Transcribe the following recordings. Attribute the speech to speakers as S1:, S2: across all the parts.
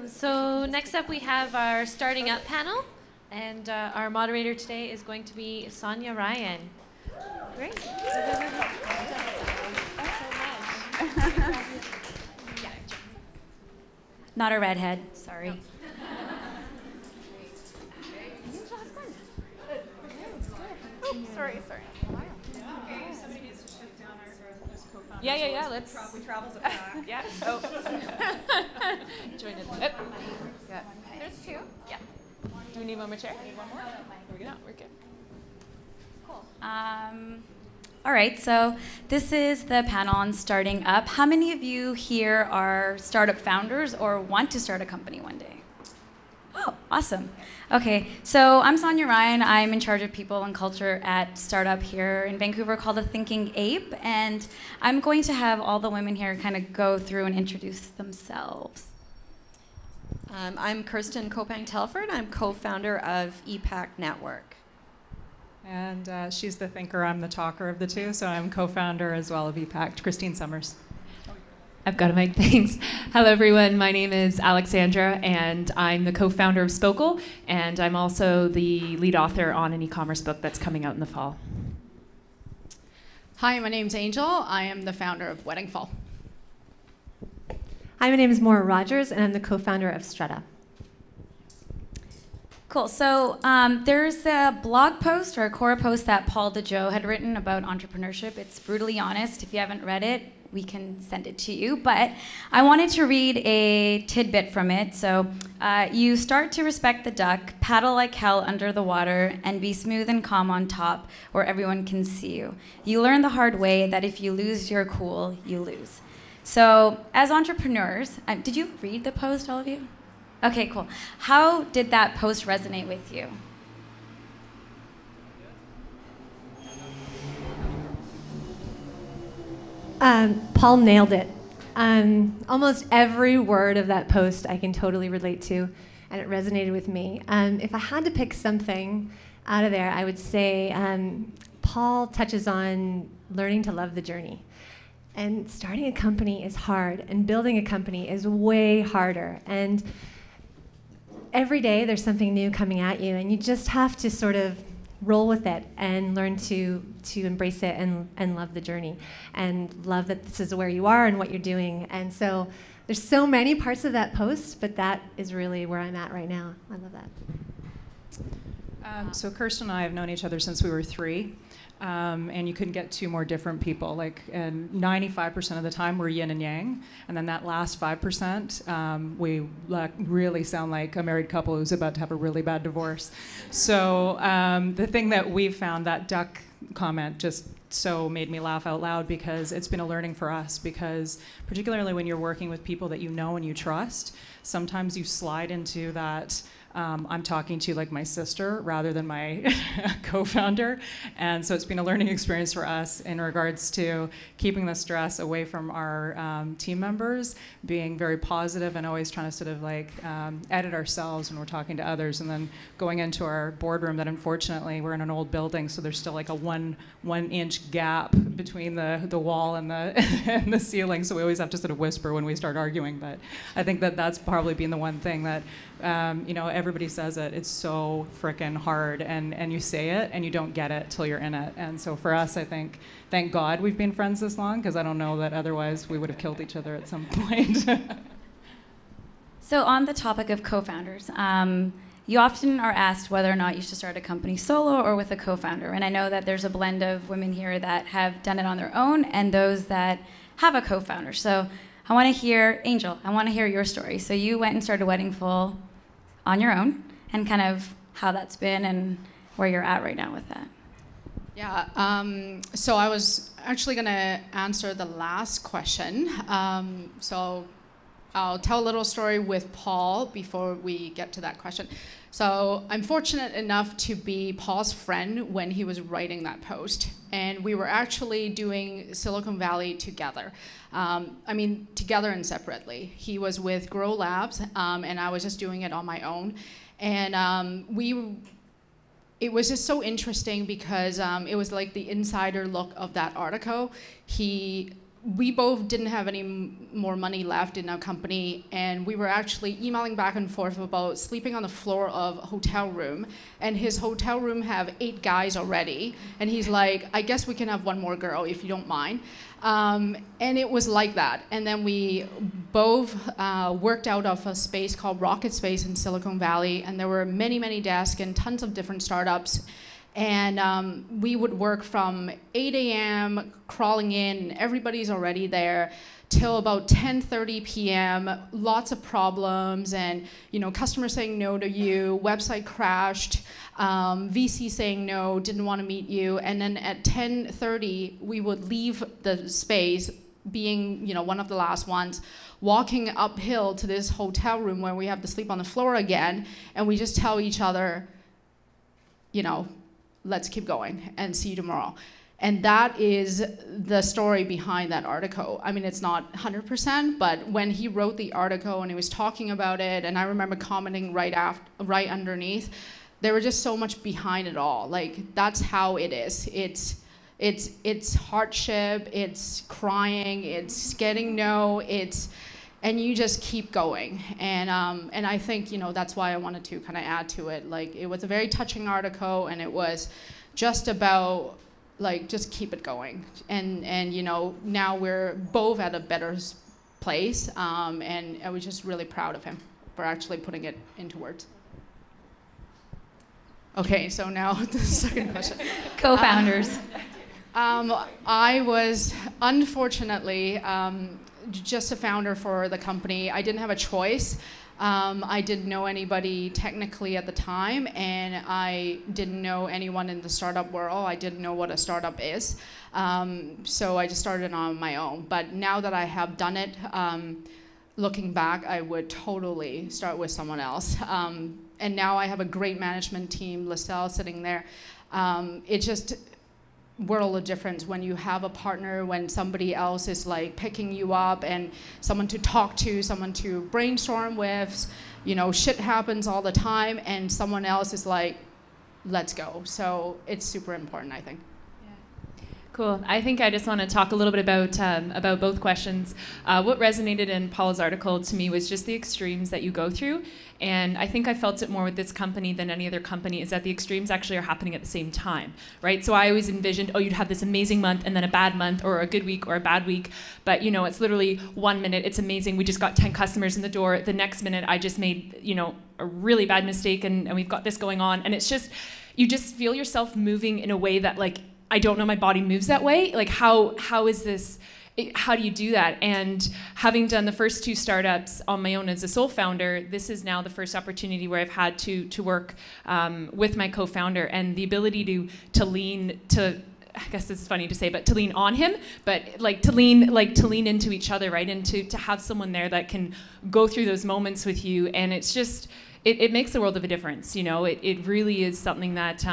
S1: So next up we have our starting up panel, and our moderator today is going to be Sonia Ryan. Great.
S2: Not a redhead, sorry. No.
S3: Oh, sorry. Yeah. Let's. We travels back. Yeah. Oh. Join it. Oh. Yeah. There's two. Yeah. Do we need one more chair? Need one more? No, we're good.
S2: Cool. All right, so this is the panel on starting up. How many of you here are startup founders or want to start a company one day? Oh, awesome. Okay, so I'm Sonia Ryan. I'm in charge of people and culture at startup here in Vancouver called The Thinking Ape, and I'm going to have all the women here kind of go through and introduce themselves.
S4: I'm Kirsten Koppang Telford. I'm co-founder of ePact Network.
S5: And she's the thinker, I'm the talker of the two, so I'm co-founder as well of ePact, Christine Sommers.
S6: I've got a mic, thanks. Hello everyone, my name is Alexandra and I'm the co-founder of Spokal, and I'm also the lead author on an e-commerce book that's coming out in the fall.
S7: Hi, my name's Angel. I am the founder of Weddingful.
S8: Hi, my name is Maura Rodgers and I'm the co-founder of Strutta.
S2: Cool. So there's a blog post or a Quora post that Paul DeJoe had written about entrepreneurship. It's brutally honest. If you haven't read it, we can send it to you. But I wanted to read a tidbit from it. So you start to respect the duck, paddle like hell under the water, and be smooth and calm on top where everyone can see you. You learn the hard way that if you lose your cool, you lose. So as entrepreneurs, did you read the post, all of you? Okay, cool. How did that post resonate with you?
S8: Paul nailed it. Almost every word of that post I can totally relate to, and it resonated with me. If I had to pick something out of there, I would say Paul touches on learning to love the journey. And starting a company is hard, and building a company is way harder. And every day there's something new coming at you, and you just have to sort of roll with it and learn to embrace it and love the journey and love that this is where you are and what you're doing. And so there's so many parts of that post, but that is really where I'm at right now. I love that.
S5: So Kirsten and I have known each other since we were 3. And you couldn't get 2 more different people. And 95% of the time we're yin and yang, and then that last 5%, we really sound like a married couple who's about to have a really bad divorce. So the thing that we've found, that duck comment just so made me laugh out loud, because it's been a learning for us, because particularly when you're working with people that you know and you trust, sometimes you slide into that I'm talking to like my sister rather than my co-founder. And so it's been a learning experience for us in regards to keeping the stress away from our team members, being very positive and always trying to sort of edit ourselves when we're talking to others, and then going into our boardroom that unfortunately we're in an old building, so there's still like a one inch gap between the wall and the and the ceiling, so we always have to sort of whisper when we start arguing. But I think that that's probably been the one thing that everybody says it. It's so frickin' hard, and you say it and you don't get it till you're in it. And so for us, I think, thank God we've been friends this long, because I don't know that otherwise we would have killed each other at some point.
S2: So on the topic of co-founders, you often are asked whether or not you should start a company solo or with a co-founder. And I know that there's a blend of women here that have done it on their own and those that have a co-founder. So I want to hear, Angel, I want to hear your story. So you went and started Weddingful on your own, and kind of how that's been and where you're at right now with that.
S7: Yeah, so I was actually going to answer the last question. So I'll tell a little story with Paul before we get to that question. So I'm fortunate enough to be Paul's friend when he was writing that post. And we were actually doing Silicon Valley together. Together and separately. He was with GirlAB, and I was just doing it on my own. And it was just so interesting because it was like the insider look of that article. He we both didn't have any more money left in our company, and we were actually emailing back and forth about sleeping on the floor of a hotel room, and his hotel room have 8 guys already, and he's like, I guess we can have one more girl if you don't mind. And it was like that. And then we both worked out of a space called Rocket Space in Silicon Valley, and there were many, many desks and tons of different startups. And we would work from 8 a.m., crawling in, everybody's already there, till about 10:30 p.m., lots of problems, and customers saying no to you, website crashed, VC saying no, didn't want to meet you, and then at 10:30, we would leave the space, being one of the last ones, walking uphill to this hotel room where we have to sleep on the floor again, and we just tell each other, let's keep going and see you tomorrow. And that is the story behind that article. I mean, it's not 100%, but when he wrote the article and he was talking about it, and I remember commenting right underneath, there was just so much behind it all. Like, that's how it is. It's hardship, it's crying, it's getting no, and you just keep going. And I think, that's why I wanted to kind of add to it. Like, it was a very touching article, and it was just about, just keep it going. And now we're both at a better place, and I was just really proud of him for actually putting it into words. Okay, so now the second question.
S2: Co-founders.
S7: I was, unfortunately, just a founder for the company. I didn't have a choice. I didn't know anybody technically at the time, and I didn't know anyone in the startup world. I didn't know what a startup is. So I just started on my own. But now that I have done it, looking back, I would totally start with someone else. And now I have a great management team, LaSalle sitting there. It's just world of difference when you have a partner, when somebody else is picking you up, and someone to talk to, someone to brainstorm with. Shit happens all the time, and someone else is like, let's go. So it's super important, I think.
S6: Cool. I think I just want to talk a little bit about both questions. What resonated in Paul's article to me was just the extremes that you go through. And I think I felt it more with this company than any other company, is that the extremes actually are happening at the same time, right? So I always envisioned, you'd have this amazing month and then a bad month, or a good week or a bad week. But it's literally 1 minute, it's amazing, we just got 10 customers in the door. The next minute, I just made, a really bad mistake, and we've got this going on. And it's just, you just feel yourself moving in a way that, I don't know my body moves that way. How is this, how do you do that? And having done the first 2 startups on my own as a sole founder, this is now the first opportunity where I've had to work with my co-founder, and the ability to lean, I guess this is funny to say, but to lean on him, but to lean into each other, right? And to have someone there that can go through those moments with you. And it's just, it makes a world of a difference. It really is something that,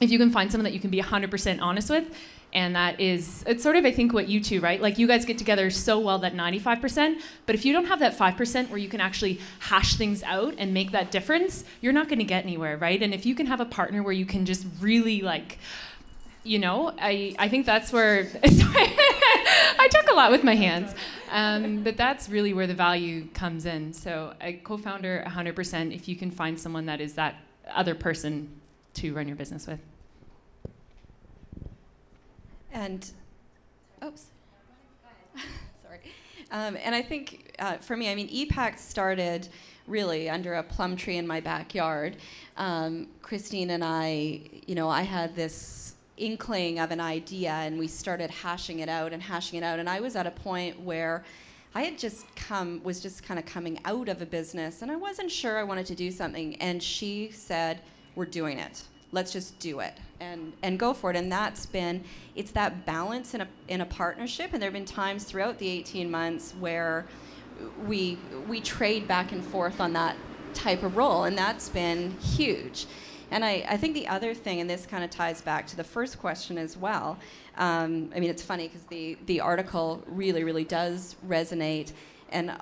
S6: if you can find someone that you can be 100% honest with, and that is, it's sort of, I think, what you two, right? You guys get together so well, that 95%, but if you don't have that 5% where you can actually hash things out and make that difference, you're not going to get anywhere, right? And if you can have a partner where you can just really, I think that's where, I talk a lot with my hands, but that's really where the value comes in. So a co-founder, 100%, if you can find someone that is that other person to run your business with.
S4: And, oops, sorry. And I think for me, ePact started really under a plum tree in my backyard. Christine and I had this inkling of an idea, and we started hashing it out. And I was at a point where I had was just kind of coming out of a business, and I wasn't sure I wanted to do something. And she said, we're doing it. Let's just do it and go for it. And it's that balance in a partnership. And there have been times throughout the 18 months where we trade back and forth on that type of role, and that's been huge. And I think the other thing, and this kind of ties back to the first question as well, it's funny because the article really, really does resonate. And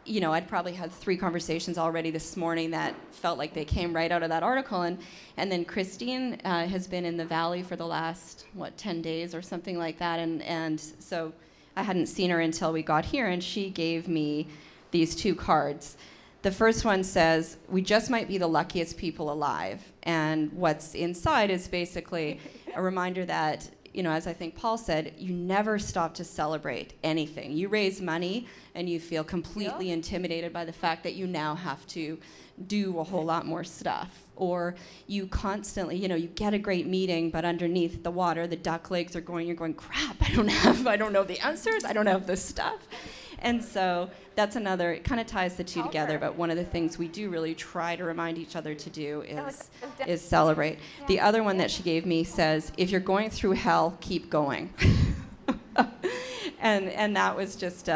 S4: I'd probably had 3 conversations already this morning that felt like they came right out of that article. And then Christine has been in the Valley for the last, 10 days or something like that. And so I hadn't seen her until we got here, and she gave me these 2 cards. The first one says, "We just might be the luckiest people alive." And what's inside is basically a reminder that, you know, as I think Paul said, you never stop to celebrate anything. You raise money and you feel completely intimidated by the fact that you now have to do a whole lot more stuff. Or you constantly, you know, you get a great meeting, but underneath the water, the duck legs are going, you're going, crap, I don't know the answers, I don't have the stuff. And so that's another, it kind of ties the two together, but one of the things we do really try to remind each other to do is celebrate. The other one that she gave me says, if you're going through hell, keep going. And that was just,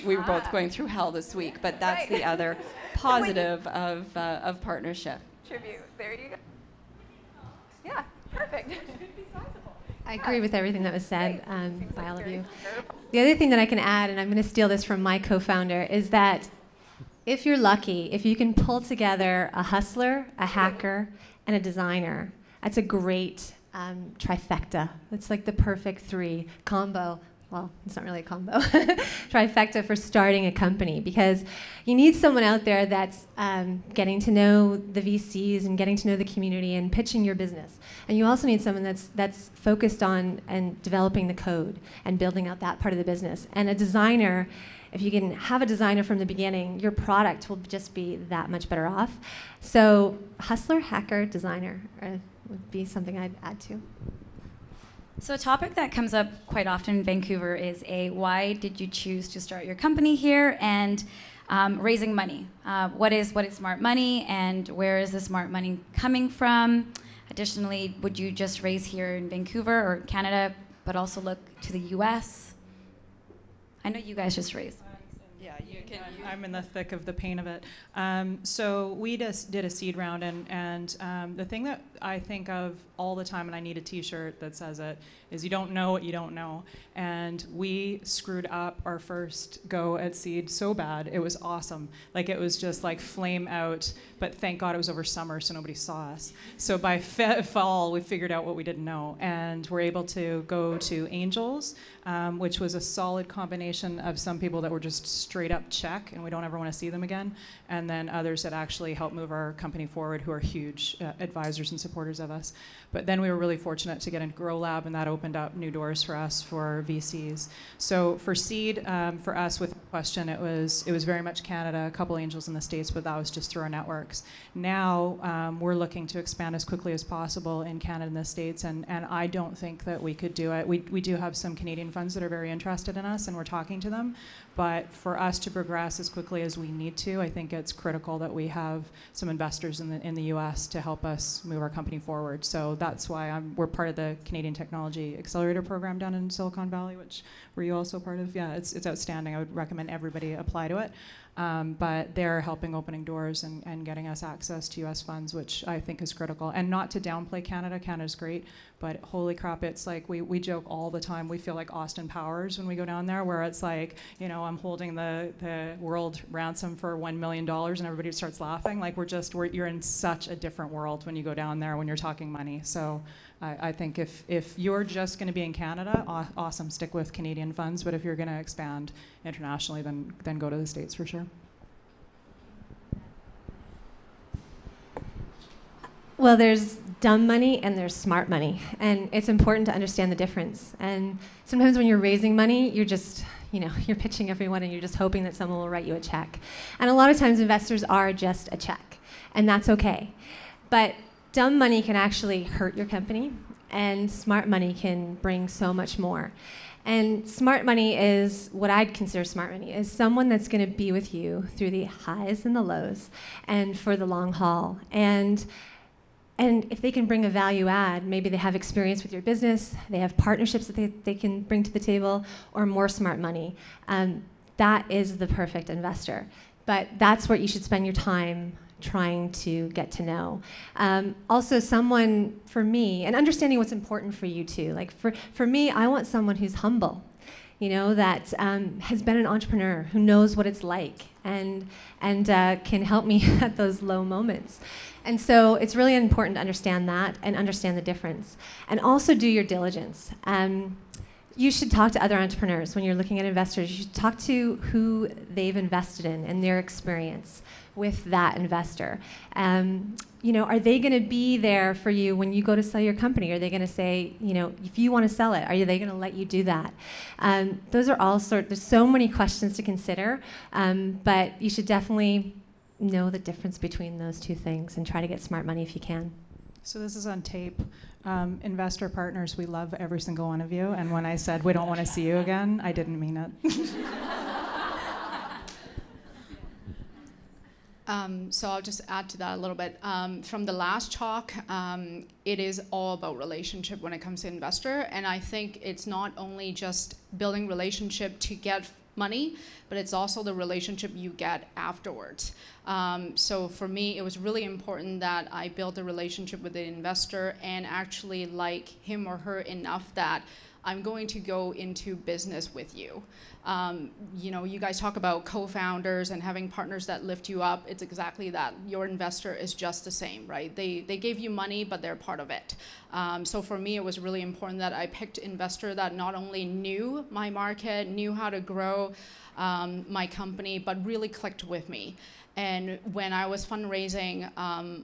S4: we were both going through hell this week, but that's the other positive of partnership.
S3: Tribute, there you go. Yeah, perfect.
S8: I agree with everything that was said by all of you. The other thing that I can add, and I'm going to steal this from my co-founder, is that if you're lucky, if you can pull together a hustler, a hacker, and a designer, that's a great trifecta. It's like the perfect 3 combo. Well, it's not really a combo. Trifecta for starting a company, because you need someone out there that's getting to know the VCs and getting to know the community and pitching your business. And you also need someone that's focused on and developing the code and building out that part of the business. And a designer, if you can have a designer from the beginning, your product will just be that much better off. So hustler, hacker, designer would be something I'd add to.
S2: So a topic that comes up quite often in Vancouver is why did you choose to start your company here, and raising money. What is smart money, and where is the smart money coming from? Additionally, would you just raise here in Vancouver or Canada, but also look to the US? I know you guys just raised.
S5: Yeah, you can. I'm in the thick of the pain of it. So we just did a seed round, and the thing that I think of all the time, and I need a T-shirt that says it, is you don't know what you don't know. And we screwed up our first go at seed so bad. It was awesome. Like, it was just like flame out, but thank God it was over summer, so nobody saw us. So by fall, we figured out what we didn't know, and we're able to go to angels, which was a solid combination of some people that were just straight up check, and we don't ever want to see them again, and then others that actually help move our company forward, who are huge advisors and supporters of us. But then we were really fortunate to get into GirlAB, and that opened up new doors for us for VCs. So for seed, for us, with question, it was very much Canada, a couple angels in the States, but that was just through our networks. Now we're looking to expand as quickly as possible in Canada and the States, and I don't think that we could do it. We do have some Canadian funds that are very interested in us, and we're talking to them. But for us to progress as quickly as we need to, I think it's critical that we have some investors in the US to help us move our company forward. So that's why we're part of the Canadian Technology Accelerator program down in Silicon Valley, which were you also part of? Yeah, it's outstanding. I would recommend everybody apply to it. But they're helping opening doors and getting us access to US funds, which I think is critical. And not to downplay Canada. Canada's great, but holy crap, it's like we joke all the time. We feel like Austin Powers when we go down there, where it's like, you know, I'm holding the world ransom for $1 million and everybody starts laughing. Like you're in such a different world when you go down there when you're talking money. So I think if you're just going to be in Canada, awesome, stick with Canadian funds. But if you're going to expand internationally, then go to the States for sure.
S8: Well, there's dumb money and there's smart money, and it's important to understand the difference. And sometimes when you're raising money, you're just, you're pitching everyone and you're just hoping that someone will write you a check. And a lot of times investors are just a check, and that's okay. But dumb money can actually hurt your company, and smart money can bring so much more. And smart money is what I'd consider smart money, is someone that's going to be with you through the highs and the lows and for the long haul. And if they can bring a value add, maybe they have experience with your business, they have partnerships that they can bring to the table, or more smart money, that is the perfect investor. But that's what you should spend your time trying to get to know. Also, someone, for me, and understanding what's important for you too. Like for me, I want someone who's humble, that has been an entrepreneur, who knows what it's like, and can help me at those low moments. And so it's really important to understand that and understand the difference. And also do your diligence. you should talk to other entrepreneurs when you're looking at investors. You should talk to who they've invested in and their experience with that investor. You know, are they going to be there for you when you go to sell your company? Are they going to say, you know, if you want to sell it, are they going to let you do that? Those are all there's so many questions to consider, but you should definitely know the difference between those two things and try to get smart money if you can.
S5: So this is on tape. Investor partners, we love every single one of you. And when I said we don't want to see you again, I didn't mean it.
S7: So I'll just add to that a little bit. From the last talk, it is all about relationship when it comes to investor. And I think it's not only just building relationship to get money, but it's also the relationship you get afterwards. So for me, it was really important that I built a relationship with the investor and actually like him or her enough that I'm going to go into business with you. You know, you guys talk about co-founders and having partners that lift you up. It's exactly that. Your investor is just the same, right? They gave you money, but they're part of it. So for me, it was really important that I picked an investor that not only knew my market, knew how to grow my company, but really clicked with me. And when I was fundraising,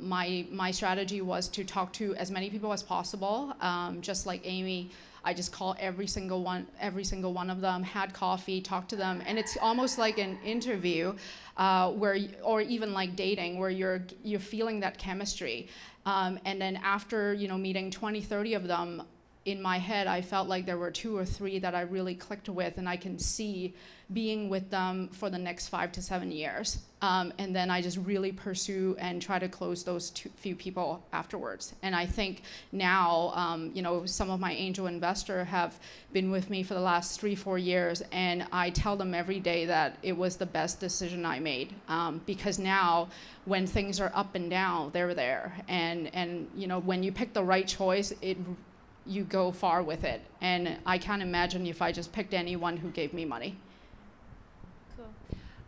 S7: my strategy was to talk to as many people as possible, just like Amy. I just called every single one of them, had coffee, talked to them, and it's almost like an interview, or even like dating, where you're feeling that chemistry. And then after meeting 20, 30 of them, in my head, I felt like there were 2 or 3 that I really clicked with, and I can see being with them for the next 5 to 7 years. And then I just really pursue and try to close those few people afterwards. And I think now, some of my angel investors have been with me for the last 3-4 years, and I tell them every day that it was the best decision I made. Because now, when things are up and down, they're there. And when you pick the right choice, you go far with it. And I can't imagine if I just picked anyone who gave me money.
S6: Cool.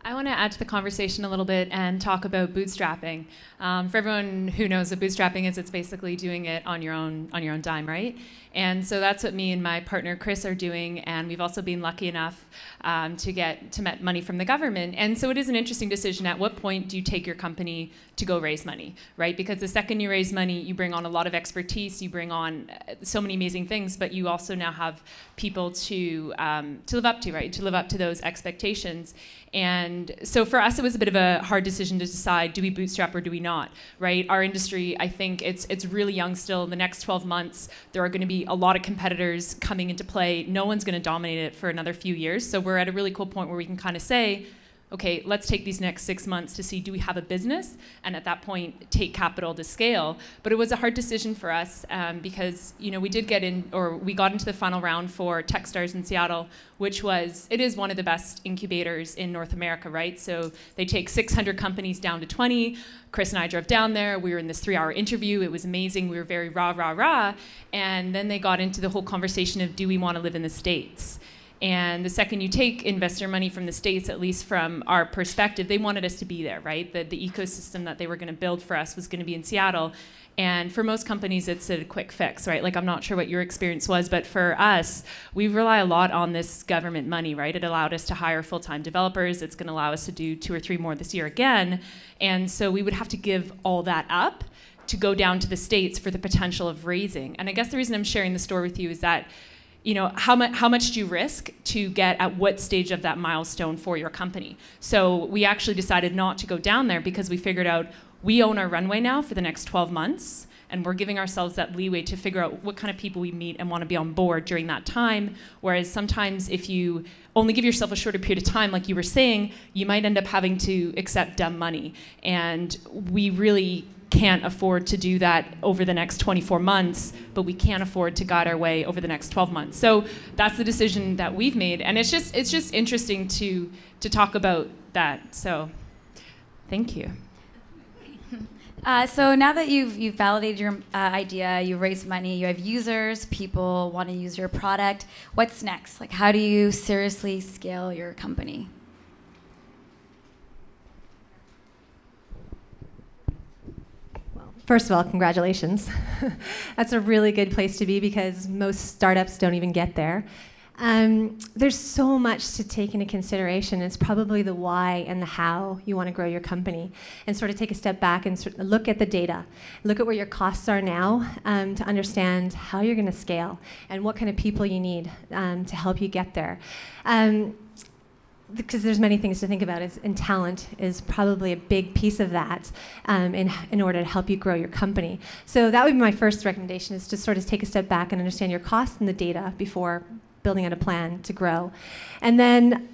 S6: I want to add to the conversation a little bit and talk about bootstrapping. For everyone who knows what bootstrapping is, it's basically doing it on your own dime, right? And so that's what me and my partner Chris are doing, and we've also been lucky enough to get money from the government. And so it is an interesting decision. At what point do you take your company to go raise money, right? Because the second you raise money, you bring on a lot of expertise, you bring on so many amazing things, but you also now have people to live up to, right? To live up to those expectations. And so for us, it was a bit of a hard decision to decide, do we bootstrap or do we not, right? Our industry, I think it's really young still. In the next 12 months, there are going to be a lot of competitors coming into play. No one's going to dominate it for another few years. So we're at a really cool point where we can kind of say, okay, let's take these next 6 months to see, do we have a business? And at that point, take capital to scale. But it was a hard decision for us because, we got into the final round for Techstars in Seattle, it is one of the best incubators in North America, right? So they take 600 companies down to 20. Chris and I drove down there. We were in this 3-hour interview. It was amazing. We were very rah. And then they got into the whole conversation of, do we want to live in the States? And the second you take investor money from the States, at least from our perspective, they wanted us to be there, right? The ecosystem that they were going to build for us was going to be in Seattle. And for most companies, it's a quick fix, right? Like, I'm not sure what your experience was, but for us, we rely a lot on this government money, right? It allowed us to hire full-time developers. It's going to allow us to do 2 or 3 more this year again. And so we would have to give all that up to go down to the States for the potential of raising. And I guess the reason I'm sharing the story with you is that how much do you risk to get at what stage of that milestone for your company? So we actually decided not to go down there because we figured out we own our runway now for the next 12 months, and we're giving ourselves that leeway to figure out what kind of people we meet and want to be on board during that time. Whereas sometimes if you only give yourself a shorter period of time, like you were saying, you might end up having to accept dumb money. And we really can't afford to do that over the next 24 months, but we can afford to guide our way over the next 12 months. So that's the decision that we've made, and it's just interesting to talk about that. So thank you.
S2: So now that you've validated your idea, you've raised money, you have users, people want to use your product, what's next? Like, how do you seriously scale your company?
S8: First of all, congratulations. That's a really good place to be because most startups don't even get there. there's so much to take into consideration. It's probably the why and the how you want to grow your company, and sort of take a step back and sort of look at the data. Look at where your costs are now to understand how you're going to scale and what kind of people you need to help you get there. Because there's many things to think about, and talent is probably a big piece of that in order to help you grow your company. So that would be my first recommendation, is to sort of take a step back and understand your costs and the data before building out a plan to grow. And then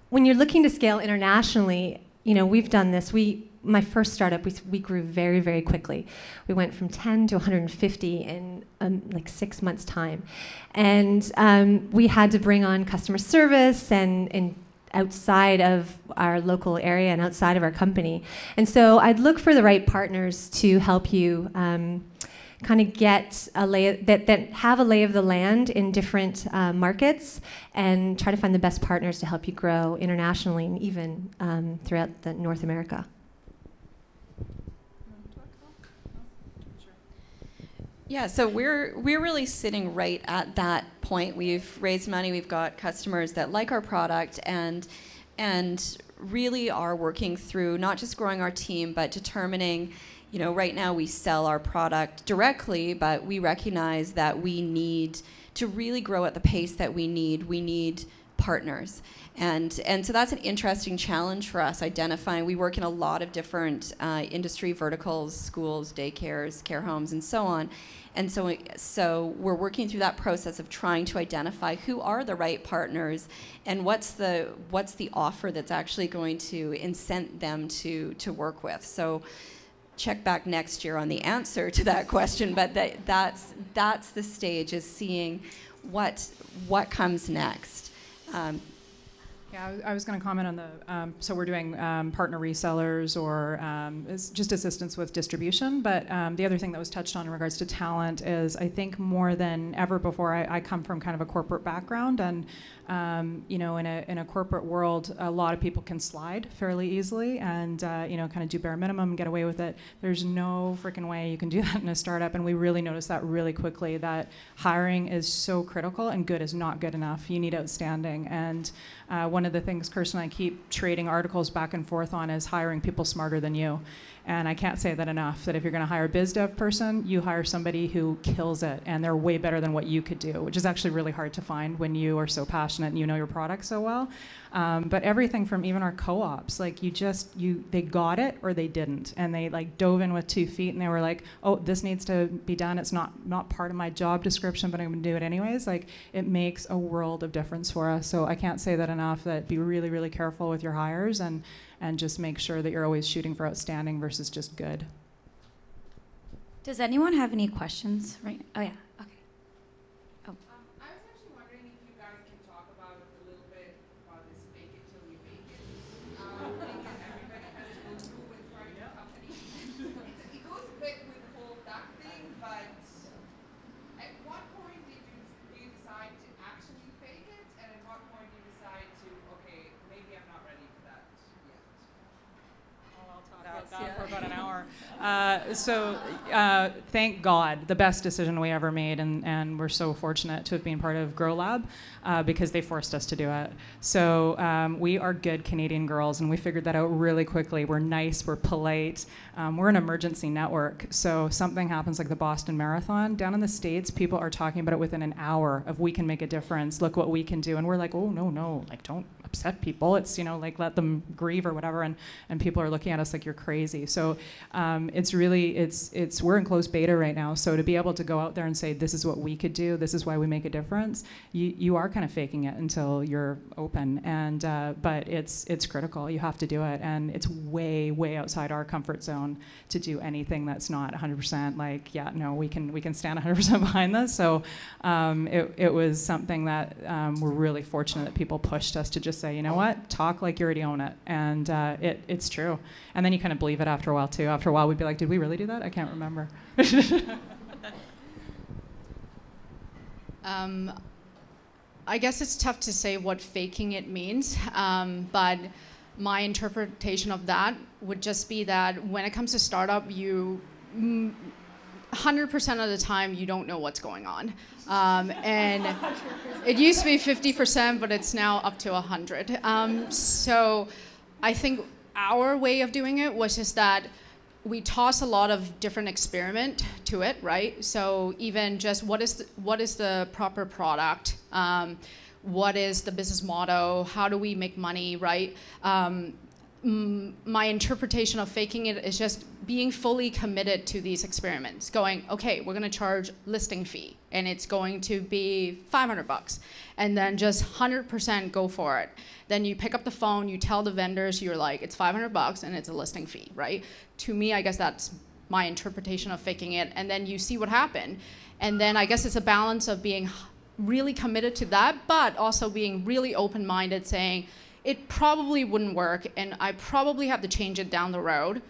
S8: when you're looking to scale internationally, we've done this. My first startup, we grew very, very quickly. We went from 10 to 150 in like 6 months' time. And we had to bring on customer service and outside of our local area and outside of our company. And so I'd look for the right partners to help you kind of get that have a lay of the land in different markets, and try to find the best partners to help you grow internationally and even throughout North America.
S4: Yeah, so we're really sitting right at that point. We've raised money, we've got customers that like our product, and really are working through not just growing our team, but determining, right now we sell our product directly, but we recognize that we need to really grow at the pace that we need partners. And so that's an interesting challenge for us, identifying. We work in a lot of different industry verticals, schools, daycares, care homes, and so on. And so we're working through that process of trying to identify who are the right partners and what's the offer that's actually going to incent them to work with. So check back next year on the answer to that question, but that's the stage, is seeing what comes next.
S5: Yeah, I was going to comment on the, so we're doing partner resellers or just assistance with distribution, but the other thing that was touched on in regards to talent is, I think more than ever before, I come from kind of a corporate background, and in a corporate world, a lot of people can slide fairly easily and kind of do bare minimum and get away with it. There's no freaking way you can do that in a startup, and we really noticed that really quickly, that hiring is so critical, and good is not good enough. You need outstanding. And one of the things Kirsten and I keep trading articles back and forth on is hiring people smarter than you. And I can't say that enough, that if you're going to hire a biz dev person, you hire somebody who kills it, and they're way better than what you could do, which is actually really hard to find when you are so passionate and you know your product so well. But everything from even our co-ops, like they got it or they didn't, and they like dove in with 2 feet, and they were like, oh, this needs to be done. It's not part of my job description, but I'm going to do it anyways. Like, it makes a world of difference for us. So I can't say that enough, that be really, really careful with your hires, and just make sure that you're always shooting for outstanding versus just good.
S2: Does anyone have any questions? Right? Oh yeah. Okay. Oh.
S9: I was actually wondering if you guys can talk about a little bit about this fake it till you make it. Thing that everybody has to go through when starting a company. It goes a bit with the whole duck thing, but at what point do you decide to actually fake it, and at what point do you decide to, okay, maybe I'm not ready for that yet?
S5: I'll talk about that for about an hour. Thank God, the best decision we ever made, and we're so fortunate to have been part of GirlAB because they forced us to do it. So we are good Canadian girls, and we figured that out really quickly. We're nice, we're polite, we're an emergency network. So something happens like the Boston Marathon. Down in the States, people are talking about it within an hour of, we can make a difference, look what we can do. And we're like, oh, no, like, don't upset people. It's, like, let them grieve or whatever. And people are looking at us like you're crazy. So it's really, we're in closed beta right now. So to be able to go out there and say, this is what we could do, this is why we make a difference, you are kind of faking it until you're open. And but it's critical. You have to do it. And it's way, way outside our comfort zone to do anything that's not 100% like, yeah, no, we can stand 100% behind this. So it was something that we're really fortunate that people pushed us to just say, you know what, talk like you already own it. And it's true. And then you kind of believe it after a while too. After a while we'd be like, did we really do that? I can't remember.
S7: I guess it's tough to say what faking it means, but my interpretation of that would just be that when it comes to startup, 100% of the time, you don't know what's going on. And it used to be 50%, but it's now up to 100. So I think our way of doing it was just that we toss a lot of different experiment to it, right? So even just what is the proper product? What is the business motto? How do we make money, right? My interpretation of faking it is just being fully committed to these experiments, going, okay, we're gonna charge listing fee, and it's going to be $500, and then just 100% go for it. Then you pick up the phone, you tell the vendors, you're like, it's $500 and it's a listing fee, right? To me, I guess that's my interpretation of faking it, and then you see what happened. And then I guess it's a balance of being really committed to that, but also being really open-minded, saying, it probably wouldn't work, and I probably have to change it down the road,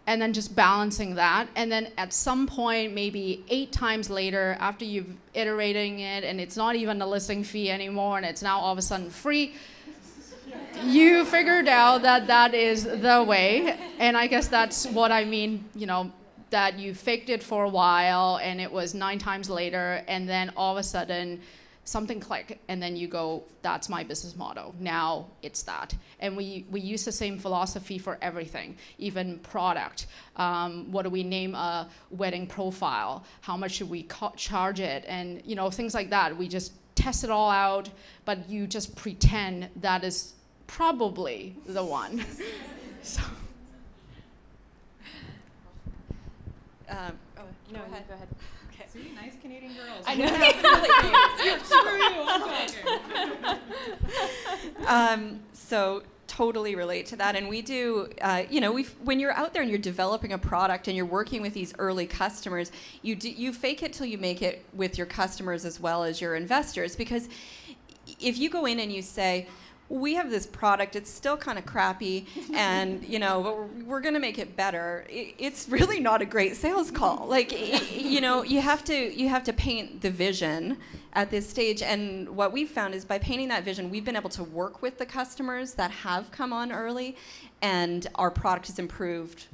S7: and then just balancing that. And then at some point, maybe 8 times later, after you've iterating it, and it's not even a listing fee anymore, and it's now all of a sudden free, you figured out that that is the way. And I guess that's what I mean, you know, that you faked it for a while, and it was 9 times later, and then all of a sudden, something click, and then you go, that's my business motto. Now it's that. And we use the same philosophy for everything, even product. What do we name a wedding profile? How much should we charge it? And you know, things like that. We just test it all out, but you just pretend that is probably the one. So.
S3: No, go ahead. Okay.
S5: See, nice Canadian girls.
S3: I know.
S4: So totally relate to that. And we do, you know, when you're out there and you're developing a product and you're working with these early customers, you fake it till you make it with your customers as well as your investors. Because if you go in and you say, we have this product, it's still kind of crappy, and you know, but we're going to make it better, it's really not a great sales call. Like, you know, you have to paint the vision at this stage. And what we've found is by painting that vision, we've been able to work with the customers that have come on early, and our product has improved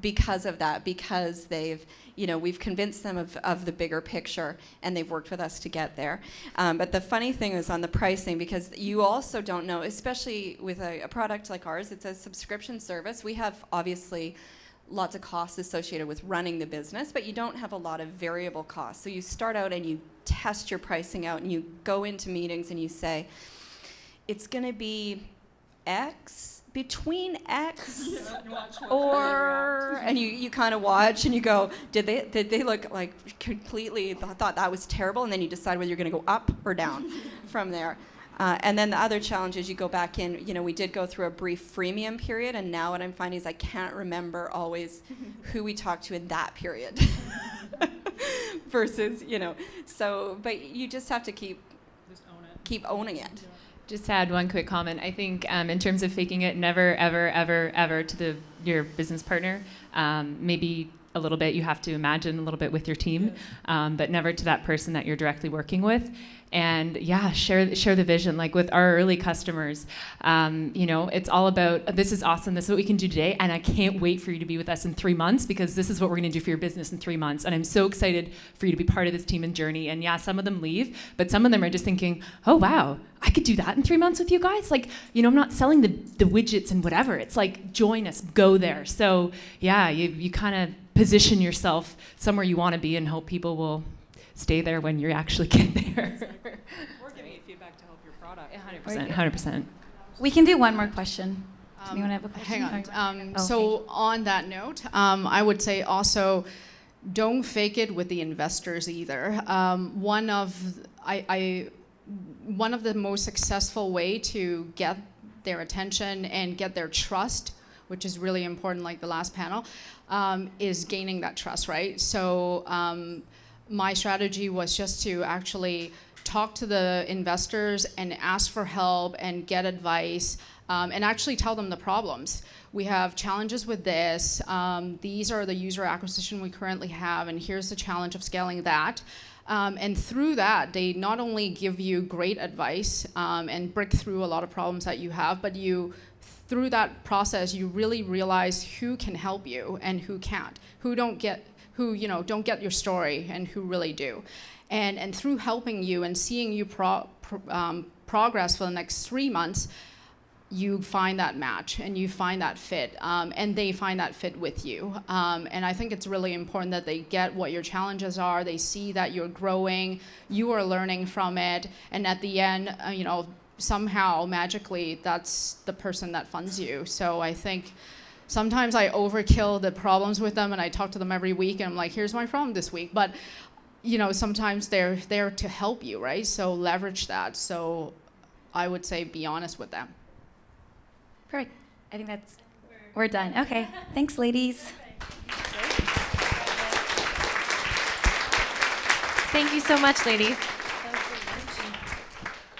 S4: because of that, because they've, you know, we've convinced them of the bigger picture, and they've worked with us to get there. But the funny thing is on the pricing, because you also don't know, especially with a product like ours, it's a subscription service. We have obviously lots of costs associated with running the business, but you don't have a lot of variable costs. So you start out and you test your pricing out, and you go into meetings and you say, it's going to be X, between X, or, and you kind of watch and you go, did they look like completely thought that was terrible, and then you decide whether you're going to go up or down from there. And then the other challenge is you go back in, you know, we did go through a brief freemium period, and now what I'm finding is I can't remember always who we talked to in that period versus, you know, so, but you just have to keep owning it.
S6: Just to add one quick comment. I think in terms of faking it, never, ever, ever, ever to your business partner. Maybe a little bit, you have to imagine a little bit with your team, but never to that person that you're directly working with. And yeah, share the vision. Like with our early customers, you know, it's all about, this is awesome, this is what we can do today, and I can't wait for you to be with us in 3 months, because this is what we're gonna do for your business in 3 months. And I'm so excited for you to be part of this team and journey. And yeah, some of them leave, but some of them are just thinking, oh wow, I could do that in 3 months with you guys. Like, you know, I'm not selling the widgets and whatever. It's like, join us, go there. So yeah, you kind of position yourself somewhere you wanna be and hope people will stay there when you actually get there.
S5: Or giving you feedback to help your product.
S6: 100%, 100%.
S2: We can do one more question. Anyone have a question?
S7: Hang on. So on that note, I would say also, don't fake it with the investors either. One of the most successful way to get their attention and get their trust, which is really important, like the last panel, is gaining that trust, right? So my strategy was just to actually talk to the investors and ask for help and get advice, and actually tell them the problems. We have challenges with this. These are the user acquisition we currently have, and here's the challenge of scaling that. And through that, they not only give you great advice and break through a lot of problems that you have, but through that process, you really realize who can help you and who can't, who who don't get your story and who really do. And through helping you and seeing you progress for the next 3 months, you find that match and you find that fit, and they find that fit with you. And I think it's really important that they get what your challenges are, they see that you're growing, you are learning from it, and at the end, somehow, magically, that's the person that funds you. So I think sometimes I overkill the problems with them and I talk to them every week and I'm like, here's my problem this week. But sometimes they're there to help you, right? So leverage that. So I would say be honest with them.
S2: Perfect. I think we're done. Okay. Thanks, ladies.
S1: Thank you so much, ladies.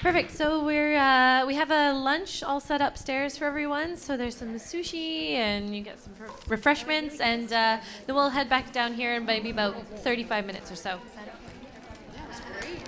S1: Perfect. So we have a lunch all set upstairs for everyone. So there's some sushi and you get some refreshments, and then we'll head back down here in maybe about 35 minutes or so.
S7: That's great.